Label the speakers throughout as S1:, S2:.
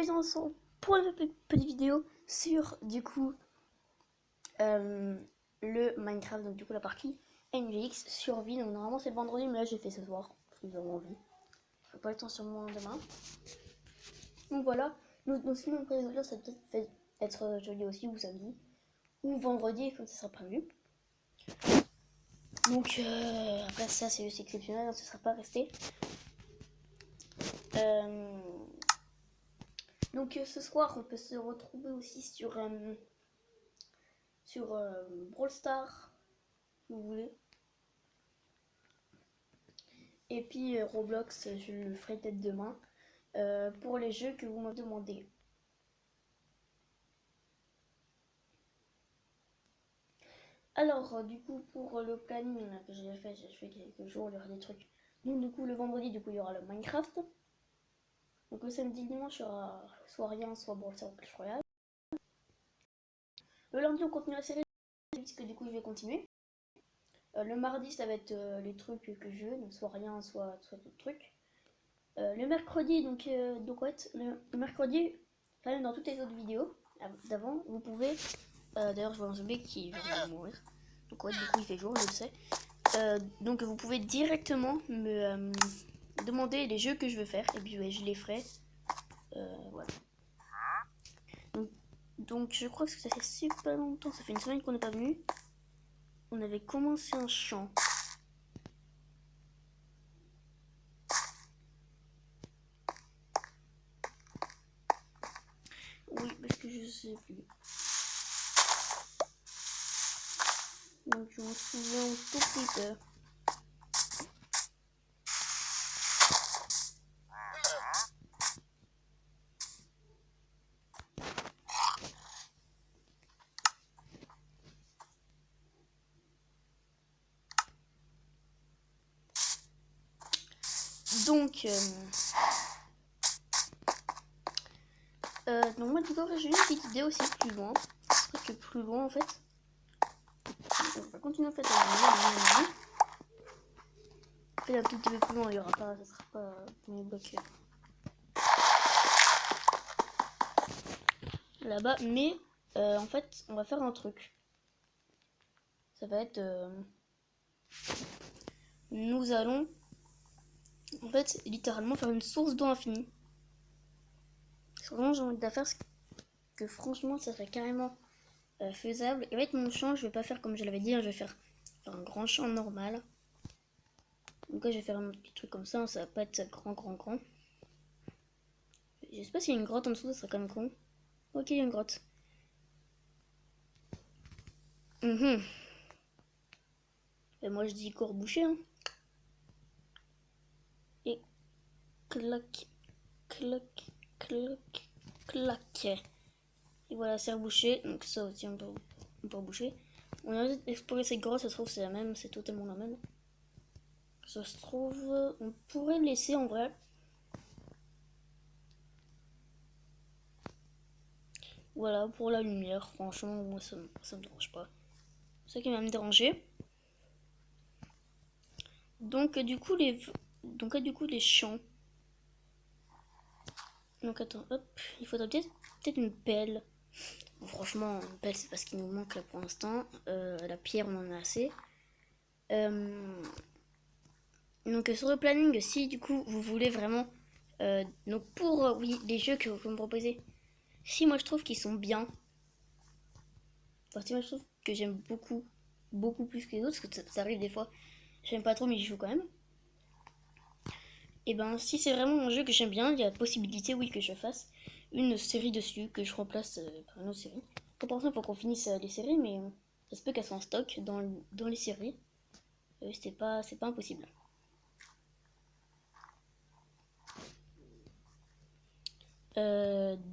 S1: ensemble pour la petite vidéo sur du coup le Minecraft, donc du coup la partie MVX survie. Donc normalement c'est le vendredi, mais là j'ai fait ce soir parce que j'ai envie. Je n'ai pas le temps sûrement demain. Donc voilà, nos semaines résolution ça peut peut-être être jeudi aussi ou samedi ou vendredi comme ça sera prévu. Donc après ça c'est juste exceptionnel, donc ce sera pas resté. Donc ce soir on peut se retrouver aussi sur Brawl Stars, si vous voulez. Et puis Roblox, je le ferai peut-être demain. Pour les jeux que vous m'avez demandé. Alors, du coup, pour le planning que j'ai fait quelques jours, il y aura des trucs. Donc, du coup, le vendredi, du coup, il y aura le Minecraft. Donc, le samedi, dimanche, il y aura soit rien, soit Brawl Stars ou Clash Royale. Le lundi, on continue la série, puisque du coup, je vais continuer. Le mardi, ça va être les trucs que je veux, donc soit rien, soit d'autres trucs. Le mercredi, donc ouais, le mercredi, enfin, dans toutes les autres vidéos d'avant, vous pouvez. D'ailleurs, je vois un zombie qui va mourir. Donc ouais, du coup, il fait jour, je le sais. Donc vous pouvez directement me demander les jeux que je veux faire, et puis ouais, je les ferai. Voilà. Donc je crois que ça fait super longtemps, ça fait une semaine qu'on n'est pas venu. On avait commencé un chant. Oui, parce que je sais plus. Donc je m'en souviens un tout petit peu. Donc moi du coup j'ai une petite idée aussi plus loin. C'est vrai que plus loin en fait. On va continuer en fait à un tout petit peu plus loin, il y aura pas, ça sera pas dans les blocs là-bas, mais en fait on va faire un truc. Ça va être nous allons en fait littéralement faire une source d'eau infinie. C'est vraiment j'ai envie de faire, que franchement ça serait carrément faisable. Et avec mon champ je vais pas faire comme je l'avais dit, hein, je vais faire un grand champ normal. Donc là je vais faire un petit truc comme ça, hein, ça va pas être grand. Je sais pas s'il y a une grotte en dessous, ça serait quand même con. Ok, il y a une grotte. Et moi je dis corps bouché, hein. Et clac, clac, clac, clac. Et voilà, c'est rebouché. Donc ça aussi on peut reboucher. On a exploré cette grotte, ça se trouve c'est la même, c'est totalement la même. Ça se trouve, on pourrait le laisser en vrai. Voilà, pour la lumière, franchement, moi ça me dérange pas. C'est ça qui va me déranger. Donc du coup les champs. Donc attends, hop, il faudrait peut-être une pelle. Bon, franchement, une pelle c'est pas ce qui nous manque là pour l'instant. La pierre on en a assez. Donc sur le planning, si du coup vous voulez vraiment, donc pour oui les jeux que vous me proposez, si moi je trouve qu'ils sont bien, enfin si moi je trouve que j'aime beaucoup plus que les autres, parce que ça arrive des fois, j'aime pas trop mais j'y joue quand même. Et ben si c'est vraiment un jeu que j'aime bien, il y a la possibilité oui que je fasse une série dessus, que je remplace par une autre série. Pour l'instant il faut qu'on finisse les séries, mais ça se peut qu'elles soient en stock dans les séries. C'est pas impossible.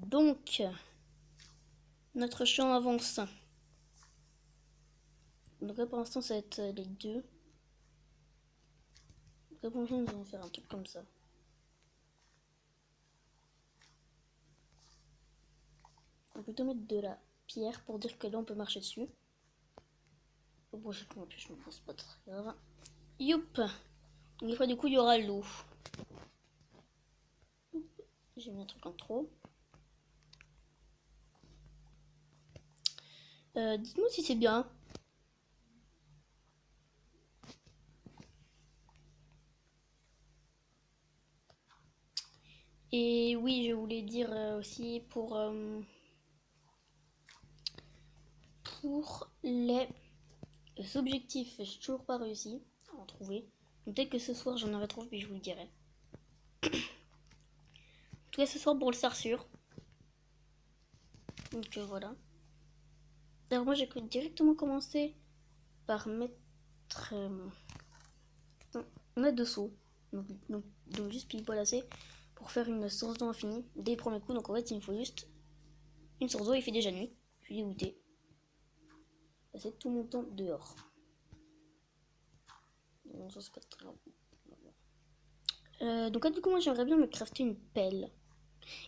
S1: Donc notre champ avance. Donc là pour l'instant ça va être les deux. Donc là pour l'instant nous allons faire un truc comme ça. On va plutôt mettre de la pierre pour dire que là on peut marcher dessus. Oh bon j'ai compris, je me pense pas très grave. Youp. Donc après du coup il y aura l'eau. J'ai mis un truc en trop. Dites-moi si c'est bien. Et oui, je voulais dire aussi pour les objectifs, j'ai toujours pas réussi à en trouver. Donc peut-être que ce soir j'en aurai trouvé puis je vous le dirai. En tout cas ce soir pour le Sarsure. Donc voilà. Alors moi j'ai directement commencé par mettre... on a 2 sauts. Donc juste pile poil assez pour faire une source d'eau infinie dès le premier coup. Donc en fait il me faut juste une source d'eau, il fait déjà nuit. Je suis dégoûté. Passer tout mon temps dehors. Donc ça c'est pas très grave. Donc là, du coup, moi j'aimerais bien me crafter une pelle.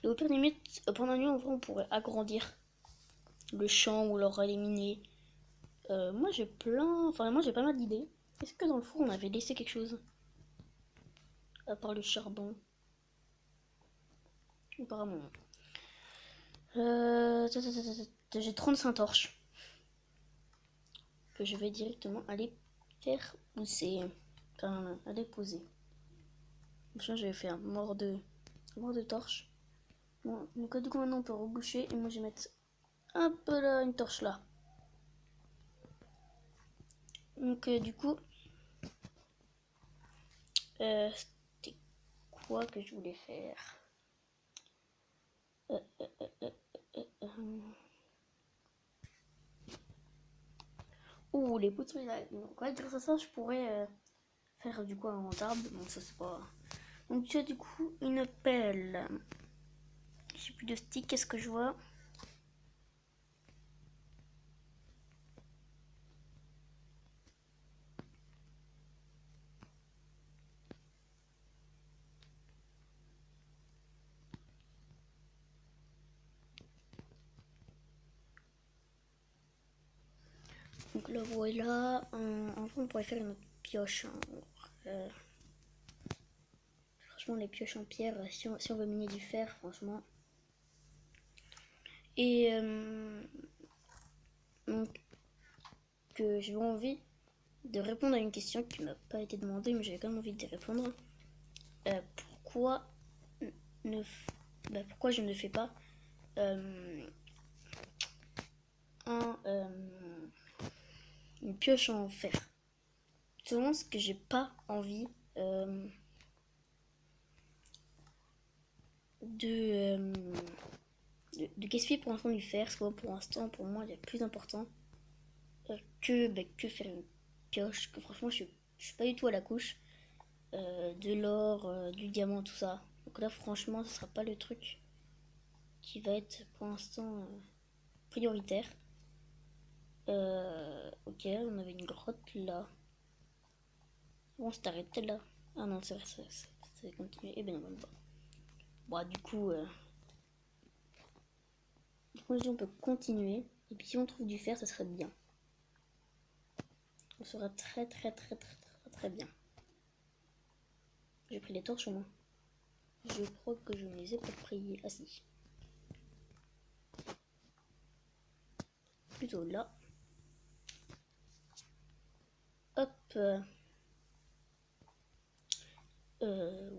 S1: Et au pire limite, pendant la nuit, en vrai, on pourrait agrandir le champ ou alors éliminer. Moi j'ai moi j'ai pas mal d'idées. Est-ce que dans le four on avait laissé quelque chose? À part le charbon. Apparemment. J'ai 35 torches. Que je vais directement aller faire pousser. Enfin, aller poser. Machin, j'avais fait un mort de torche. Bon, donc du coup maintenant on peut reboucher. Et moi je vais mettre un peu là, une torche là. Donc du coup, c'était quoi que je voulais faire? Ouh, les poutres là. Donc ouais, grâce à ça, je pourrais faire du coup un arbre. Bon, ça c'est pas. Donc tu as du coup une pelle. J'ai plus de stick, qu'est-ce que je vois? Donc là voilà. En vrai, on pourrait faire une autre pioche. Hein. Franchement, les pioches en pierre, si on veut miner du fer, franchement. Et donc, j'ai envie de répondre à une question qui m'a pas été demandée, mais j'avais quand même envie d'y répondre. Pourquoi ne pourquoi je ne fais pas un, une pioche en fer? C'est vraiment ce que j'ai pas envie de, de gaspiller pour l'instant du fer, parce que pour l'instant, pour moi, il y a plus important que faire une pioche, que franchement, je suis pas du tout à la couche de l'or, du diamant, tout ça. Donc là, franchement, ce sera pas le truc qui va être pour l'instant prioritaire. Ok, on avait une grotte là. Bon, on s'est arrêté là. Ah non, c'est vrai, ça va continuer. Eh ben non, bon. Bon, du coup, on peut continuer. Et puis si on trouve du fer, ça serait bien. On sera très très très très très très bien. J'ai pris les torches au moins. Je crois que je ne les ai pas pris. Ah si. Plutôt là. Hop.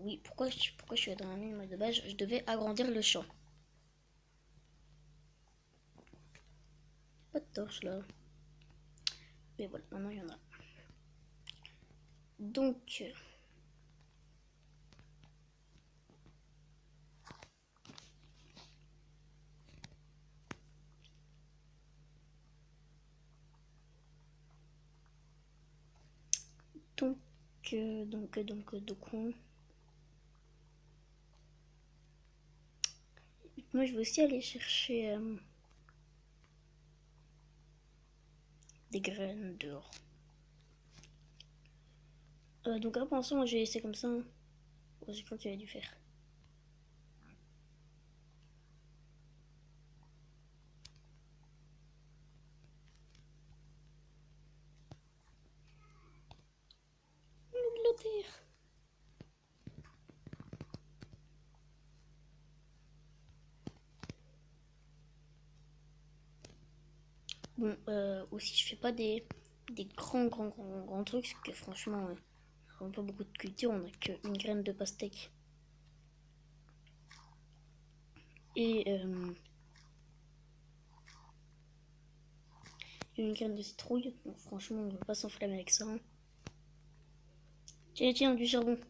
S1: Oui, pourquoi je suis dans la mine de base? Je devais agrandir le champ. Pas de torche là. Mais voilà, maintenant il y en a. Donc, donc, moi je vais aussi aller chercher des graines dehors. Donc là pour l'instant j'ai laissé comme ça. Oh, j'ai cru qu'il y avait du fer. De la terre. Bon, aussi, je fais pas des grands trucs, parce que franchement, on n'a pas beaucoup de culture, on a qu'une graine de pastèque. Et une graine de citrouille, donc franchement, on ne va pas s'enflammer avec ça. Hein. Tiens, tiens, du charbon.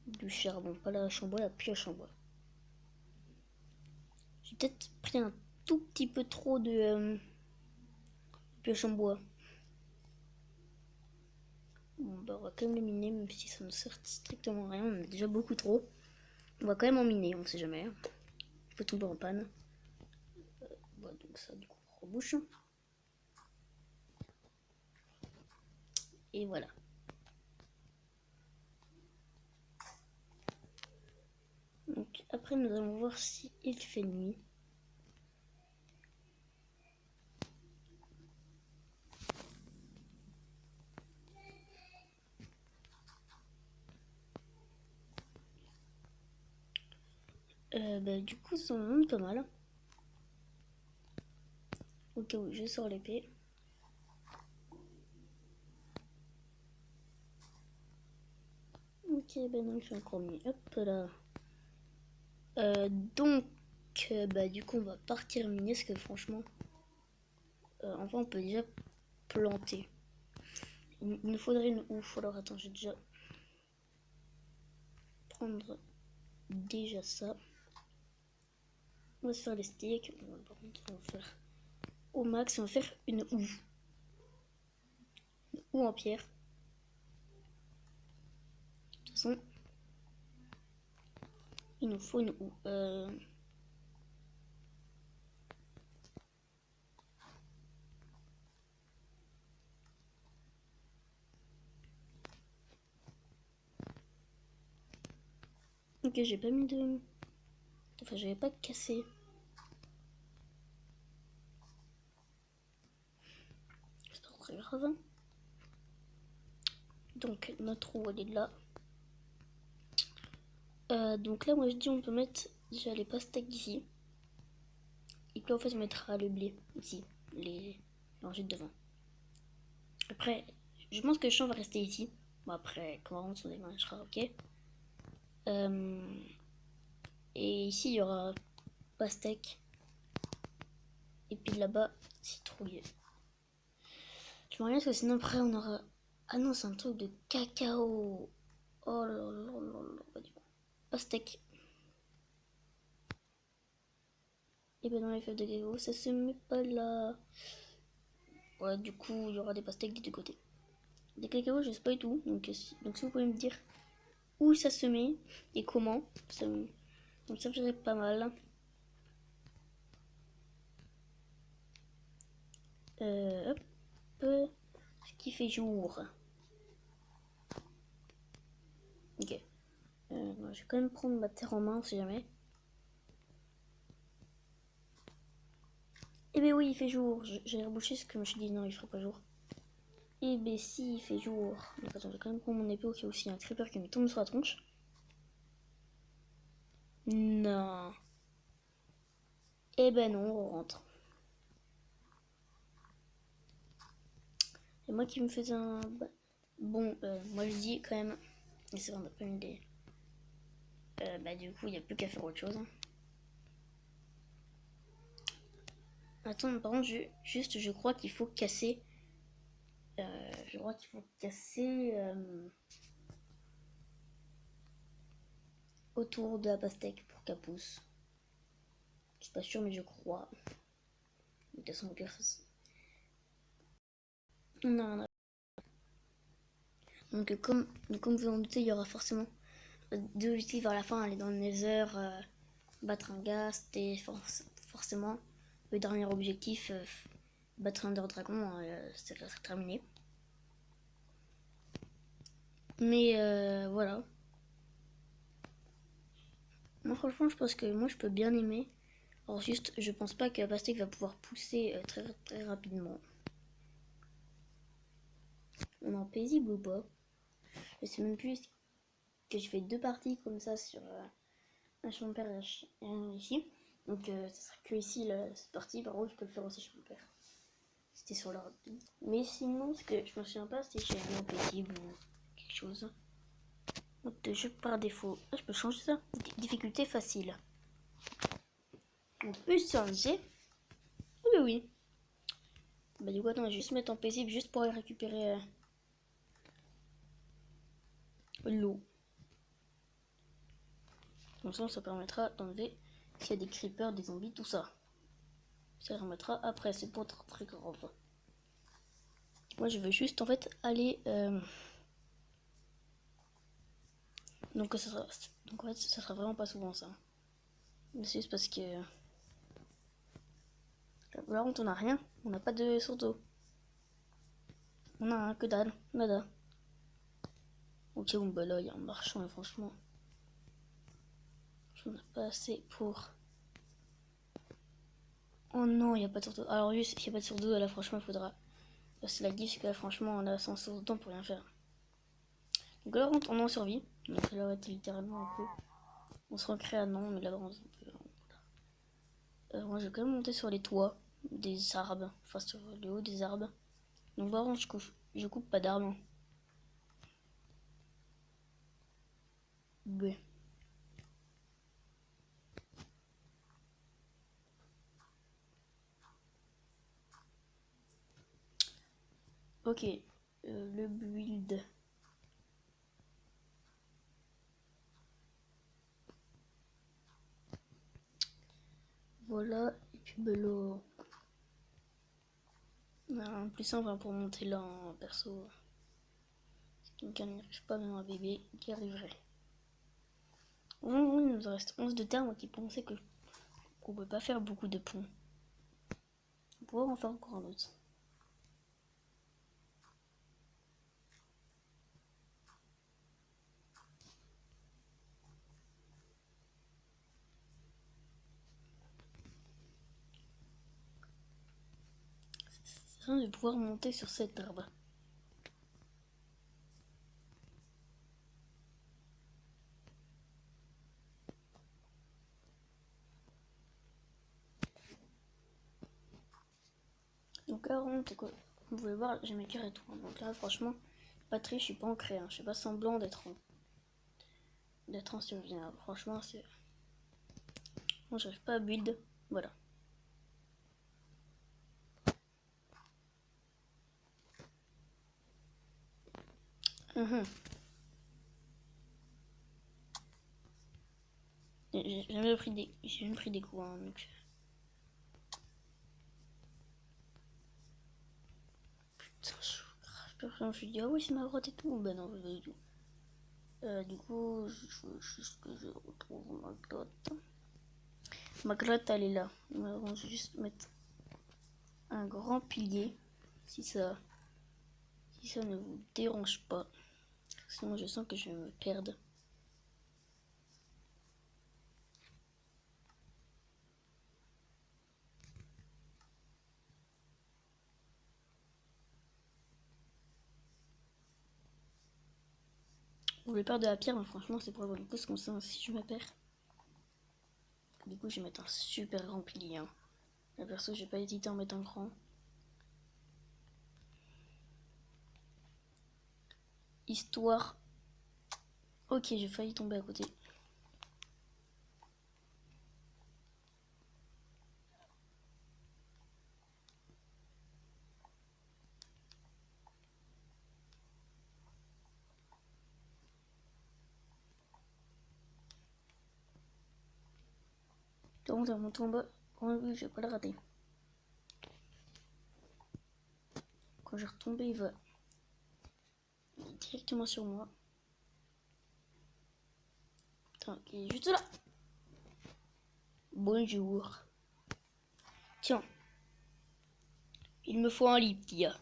S1: Du charbon, pas la hache en bois, la pioche en bois. J'ai peut-être pris un tout petit peu trop de pioche en bois. Bon, bah, on va quand même le miner, même si ça ne sert strictement à rien. On en a déjà beaucoup trop. On va quand même en miner, on sait jamais. Il faut tomber en panne. Voilà, donc ça, du coup, on rebouche. Et voilà. Donc après, nous allons voir si il fait nuit. Bah, du coup, ça monte pas mal. Ok, oui, je sors l'épée. Ok, ben non, il fait encore mieux. Hop là. Donc, bah, du coup, on va partir miner parce que franchement, enfin, on peut déjà planter. Il nous faudrait une ouf. Alors, attends, je vais déjà prendre déjà ça. On va se faire les steaks. Par contre, on va faire au max, on va faire une houe. Une houe en pierre. De toute façon, il nous faut une houe. Ok, j'ai pas mis de... Enfin, j'avais pas cassé. C'est pas très grave. Donc, notre roue, elle est là. Donc là, moi, je dis on peut mettre déjà les pastèques ici. Et puis, en fait, on mettra le blé ici. Les rangées de devant. Après, je pense que le champ va rester ici. Bon, après, quand on s'en déménagera, ok. Et ici, il y aura pastèque. Et puis là-bas, citrouille. Je me regarde parce que sinon, après, on aura... Ah non, c'est un truc de cacao. Oh là là là là. Bah, du coup, pastèque. Et ben dans les fèves de cacao, ça se met pas là. Ouais, du coup, il y aura des pastèques des deux côtés. Des cacao, je sais pas du tout. Donc si vous pouvez me dire où ça se met et comment, ça me servirait pas mal. Hop. Ce qui fait jour. Ok. Je vais quand même prendre ma terre en main, on sait jamais. Eh ben oui, il fait jour. J'ai rebouché ce que je me suis dit, non, il fera pas jour. Eh ben si, il fait jour. Donc attends, je vais quand même prendre mon épée au cas où il y a un creeper qui me tombe sur la tronche. Non. Eh ben non, on rentre. Et moi qui me faisais un... Bon, moi je dis quand même... Et c'est vrai, on n'a pas mis des... bah du coup, il n'y a plus qu'à faire autre chose. Hein. Attends, par contre, juste, je crois qu'il faut casser... je crois qu'il faut casser... autour de la pastèque pour qu'elle pousse. Je suis pas sûre, mais je crois. De toute façon, au pire... Non, non. Donc comme vous en doutez, il y aura forcément deux objectifs vers la fin, aller dans le Nether, battre un ghast et forcément le dernier objectif, battre un Ender Dragon, ça va être terminé. Mais voilà. Moi franchement je pense que moi je peux bien aimer. Alors juste je pense pas que la pastèque va pouvoir pousser très, très rapidement. On est en paisible ou pas? Je sais même plus que je fais deux parties comme ça sur un champ de ici. Donc ça sera que ici cette partie. Par contre, je peux le faire aussi chez mon père. C'était sur l'ordi. Mais sinon, ce que je me souviens pas, c'était chez un possible ou quelque chose. Mode de jeu par défaut. Ah, je peux changer ça. Difficulté facile. On peut changer. Oui, oui. Bah du coup, attends, je vais juste mettre en paisible juste pour aller récupérer l'eau. Comme ça permettra d'enlever s'il y a des creepers, des zombies, tout ça. Ça remettra après, c'est pas très grave. Moi, je veux juste en fait aller. Donc, donc en fait, ça sera vraiment pas souvent ça. Mais c'est juste parce que. Là, on n'a rien. On n'a pas de source d'eau. On a un que dalle. Nada. Ok, bon, bah là, il y a un marchand, et franchement. J'en ai pas assez pour. Oh non, il n'y a pas de source d'eau. Alors, juste, s'il n'y a pas de source d'eau, là, franchement, il faudra. C'est la gif, que là, franchement, on a sans source d'eau pour rien faire. Donc là, on est en survie. Donc là, littéralement, on se recrée à non, mais là, on peut. Moi, je vais quand même monter sur les toits des arbres. Enfin, sur le haut des arbres. Donc, par contre, je coupe pas d'arbres. Ouais. Ok. Le build. Voilà. Et puis, ben là. Un plus simple hein, pour monter là en perso. Si quelqu'un n'y arrive pas, même un bébé qui arriverait. Au moment où il nous reste 11 de terre, moi qui pensais qu'on peut pas faire beaucoup de ponts. On pourrait en faire encore un autre. C'est simple de pouvoir monter sur cet arbre. Donc là, quoi, vous pouvez voir, j'ai mes cœurs et tout. Donc là, franchement, pas très, je suis pas ancré. Hein. Je suis pas semblant d'être en survie. Hein. Franchement, c'est. Moi, j'arrive pas à build. Voilà. J'ai jamais pris des coups. Hein, donc. Putain, je suis grave peur. Je me suis dit, ah oui, c'est ma grotte et tout. Ben non, pas du tout. Du coup, je faut juste que je retrouve ma grotte. Ma grotte, elle est là. On va juste mettre un grand pilier. Si ça ne vous dérange pas. Sinon, je sens que je vais me perdre. Vous voulez peur de la pierre, mais franchement, c'est pour avoir une cause comme ça. Si je me perds. Du coup, je vais mettre un super grand pilier. Hein. La perso, j'ai pas hésité à en mettre un grand. Histoire. Ok, j'ai failli tomber à côté. Donc, ça monte en bas. Oui, je vais pas le rater. Quand je vais retomber, il va directement sur moi. Putain, il est juste là. Bonjour. Tiens. Il me faut un lit, petit gars.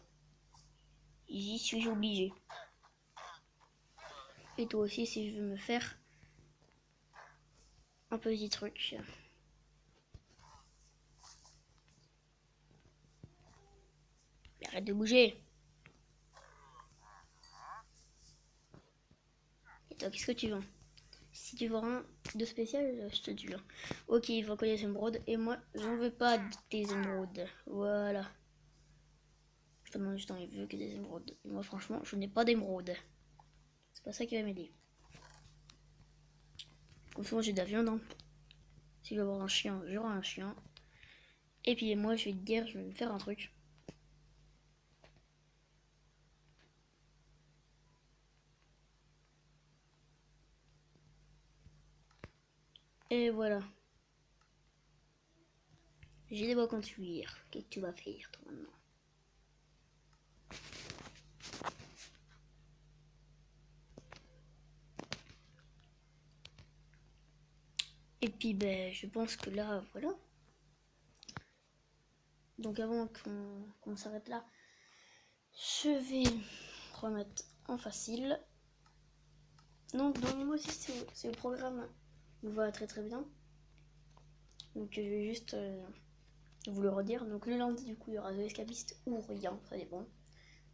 S1: J'y suis obligé. Et toi aussi, si je veux me faire un petit truc. Mais arrête de bouger. Et toi, qu'est-ce que tu veux? Si tu vois rien de spécial, je te jure. Ok, il faut que les émeraudes. Et moi, j'en veux pas des émeraudes. Voilà. Je te demande juste, il veut que des émeraudes. Et moi, franchement, je n'ai pas d'émeraudes. C'est pas ça qui va m'aider. Comme souvent, j'ai de la viande. Hein. Si je veux avoir un chien, j'aurai un chien. Et puis moi, je vais te dire, je vais me faire un truc. Et voilà. J'ai des bois construire. Qu'est-ce que tu vas faire, toi, maintenant? Et puis, ben, je pense que là, voilà. Donc avant qu'on s'arrête là, je vais remettre en facile. Donc dans moi aussi, c'est le programme nous va très très bien. Donc je vais juste vous le redire. Donc le lundi, du coup, il y aura The Escapist ou rien, ça dépend.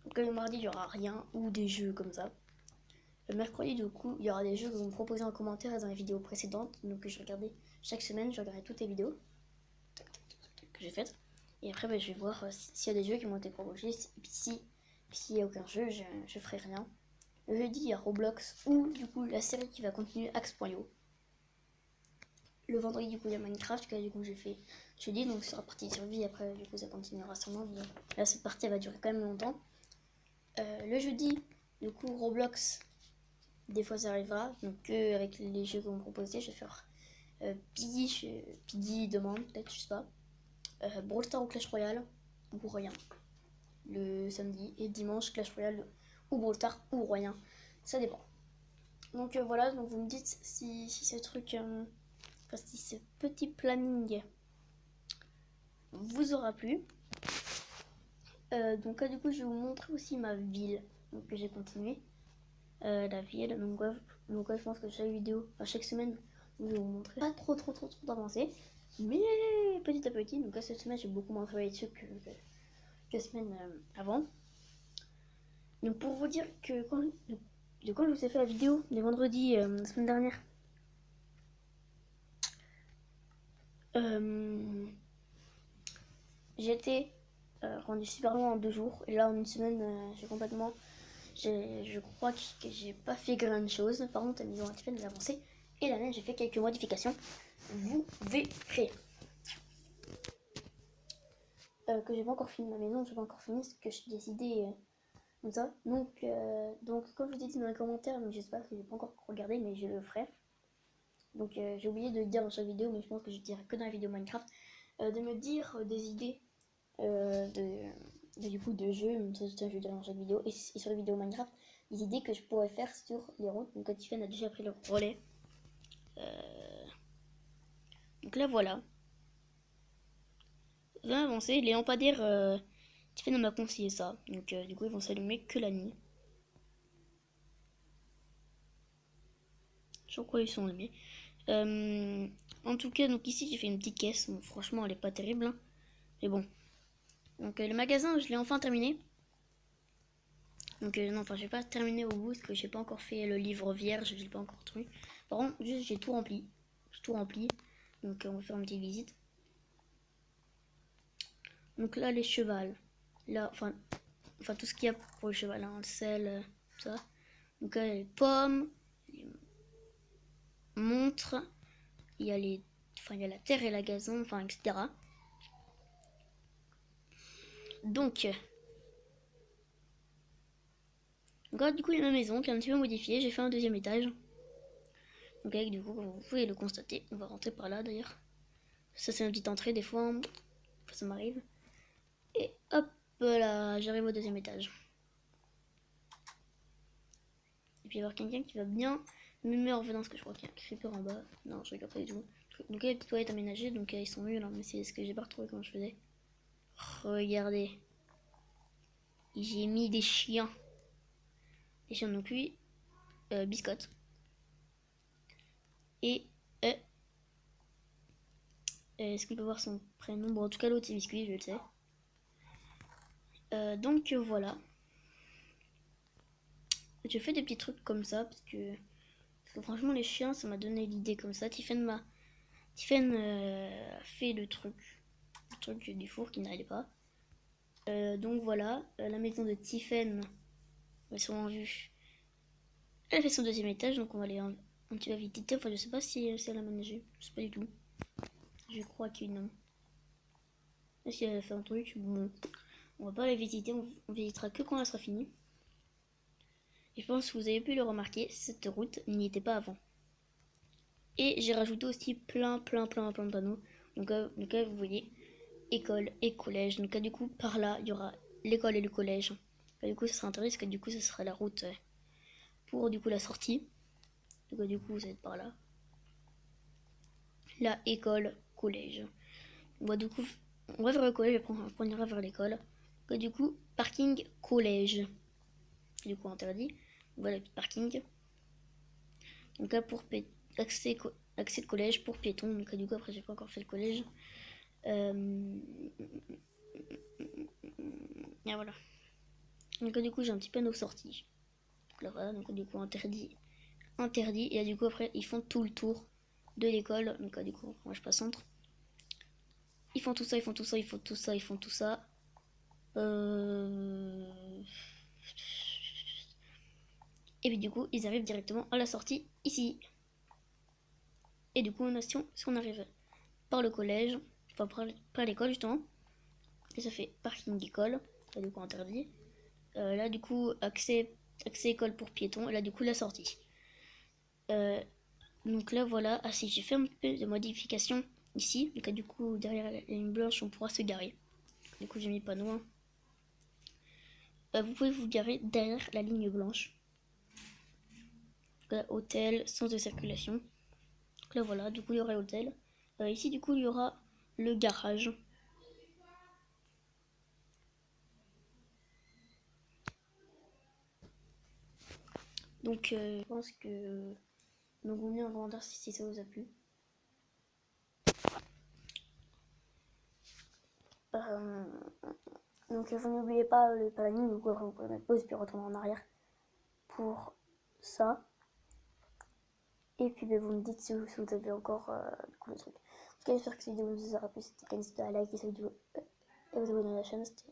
S1: Donc le mardi, il y aura rien ou des jeux comme ça. Le mercredi, du coup, il y aura des jeux que vous me proposez en commentaire dans les vidéos précédentes. Donc je regardais chaque semaine, je regardais toutes les vidéos que j'ai faites. Et après, ben, je vais voir s'il y a des jeux qui m'ont été proposés. Et puis s'il n'y a aucun jeu, je ferai rien. Le jeudi, il y a Roblox ou du coup la série qui va continuer Axe.io. Le vendredi, du coup, il y a Minecraft que du coup j'ai fait jeudi, donc ce sera partie de survie. Après, du coup, ça continuera sûrement. Mais là, cette partie elle va durer quand même longtemps. Le jeudi, du coup, Roblox, des fois ça arrivera. Donc, avec les jeux que vous me proposez, je vais faire Pidi demande, peut-être, je sais pas. Brawl Stars ou Clash Royale, ou rien. Le samedi et dimanche, Clash Royale ou Brawl Stars ou rien. Ça dépend. Donc voilà, donc vous me dites si ce truc, enfin si ce petit planning vous aura plu. Donc là du coup je vais vous montrer aussi ma ville. Donc j'ai continué. La ville, donc ouais, je pense que chaque vidéo, enfin chaque semaine, je vais vous montrer pas trop d'avancée. Mais petit à petit, donc là cette semaine j'ai beaucoup moins travaillé dessus que la semaine avant. Donc pour vous dire que quand je vous ai fait la vidéo les vendredis la semaine dernière, j'étais rendu super loin en 2 jours. Et là en une semaine, j'ai complètement... Je crois que j'ai pas fait grand chose. Par contre, la maison a fait des avancées. Et la neige, j'ai fait quelques modifications. Vous verrez. Que j'ai pas encore fini ma maison, j'ai pas encore fini, parce que j'ai décidé comme ça. Donc comme je vous ai dit dans les commentaires, donc j'espère que j'ai pas encore regardé, mais je le ferai. Donc j'ai oublié de le dire dans chaque vidéo, mais je pense que je dirai que dans la vidéo Minecraft, de me dire des idées du coup de jeux, ça je dirai dans chaque vidéo, et sur les vidéos Minecraft, des idées que je pourrais faire sur les routes. Donc Tiffen a déjà pris le relais. Donc là voilà. Ça va avancer. Les lampadaires, Tiffen m'a conseillé ça. Donc du coup ils vont s'allumer que la nuit. Je crois qu'ils sont allumés. En tout cas, donc ici j'ai fait une petite caisse. Bon, franchement elle est pas terrible. Hein. Mais bon. Donc le magasin je l'ai enfin terminé. Donc non, enfin j'ai pas terminé au bout parce que j'ai pas encore fait le livre vierge, j'ai pas encore truc. Par contre, juste j'ai tout rempli. J'ai tout rempli. Donc on va faire une petite visite. Donc là les chevals. Là, enfin tout ce qu'il y a pour le cheval, hein, le sel, tout ça. Donc là les pommes, les montres, il y a les. Enfin il y a la terre et la gazon, enfin etc. Donc là, du coup il y a ma maison qui est un petit peu modifiée, j'ai fait un deuxième étage. Donc avec du coup, comme vous pouvez le constater, on va rentrer par là d'ailleurs. Ça c'est une petite entrée des fois, ça m'arrive. Et hop là, j'arrive au deuxième étage. Et puis il va y avoir quelqu'un qui va bien me revenir parce que je crois qu'il y a un creeper en bas. Non, je regarde pas du tout. Donc il y a des petites toilettes aménagées, donc ils sont mieux là, mais c'est ce que j'ai pas retrouvé quand je faisais. Regardez. J'ai mis des chiens. Des chiens donc lui, Biscotte. Et est-ce qu'il peut voir son prénom? Bon, en tout cas, l'autre c'est Biscuit, je le sais. Donc voilà. Je fais des petits trucs comme ça parce que que franchement, les chiens, ça m'a donné l'idée comme ça. Tiffen a fait le truc du four qui n'allait pas. Donc voilà, la maison de Tiffen, ils sont en vue. Elle a fait son deuxième étage, donc on va aller un petit peu visiter. Enfin, je sais pas si elle a aménagé, je sais pas du tout. Je crois qu'il non. Et si elle a fait un truc, bon, on va pas la visiter, on visitera que quand elle sera finie. Et je pense que vous avez pu le remarquer, cette route n'y était pas avant. Et j'ai rajouté aussi plein de panneaux. Donc vous voyez, école et collège. Donc du coup, par là, il y aura l'école et le collège. Du coup, ça sera intéressant parce que du coup, ça sera la route pour du coup la sortie. Donc du coup, ça va être par là. La école, collège. Du coup, on va vers le collège, après on ira vers l'école. Du coup, parking, collège. Du coup, interdit. Voilà, parking. Donc là, pour accès de collège pour piétons. Donc du coup, après, j'ai pas encore fait le collège. Et voilà. Donc du coup, j'ai un petit panneau sortie. Donc là, voilà, donc du coup, interdit. Et là, du coup, après, ils font tout le tour de l'école. Donc du coup, moi, je passe centre. Ils font tout ça, ils font tout ça, ils font tout ça, ils font tout ça. Et puis du coup, ils arrivent directement à la sortie ici. Et du coup, si on arrive par le collège, enfin par l'école justement, et ça fait parking d'école, là du coup interdit. Là du coup, accès école pour piétons, et là du coup la sortie. Donc là voilà, si j'ai fait un peu de modification ici, donc là, du coup derrière la ligne blanche on pourra se garer. Du coup j'ai mis panneau. Vous pouvez vous garer derrière la ligne blanche. Là, hôtel, sens de circulation. Donc là voilà, du coup il y aura l'hôtel. Ici du coup il y aura le garage. Donc je pense que donc vous mettez en commentaire si ça vous a plu. Donc vous n'oubliez pas le planning, donc vous pouvez mettre pause puis retourner en arrière pour ça. Et puis vous me dites si vous avez encore du coup le truc. En tout cas, j'espère que cette vidéo vous aura plu. C'était n'hésitez pas à liker cette vidéo et vous abonner à la chaîne. C'était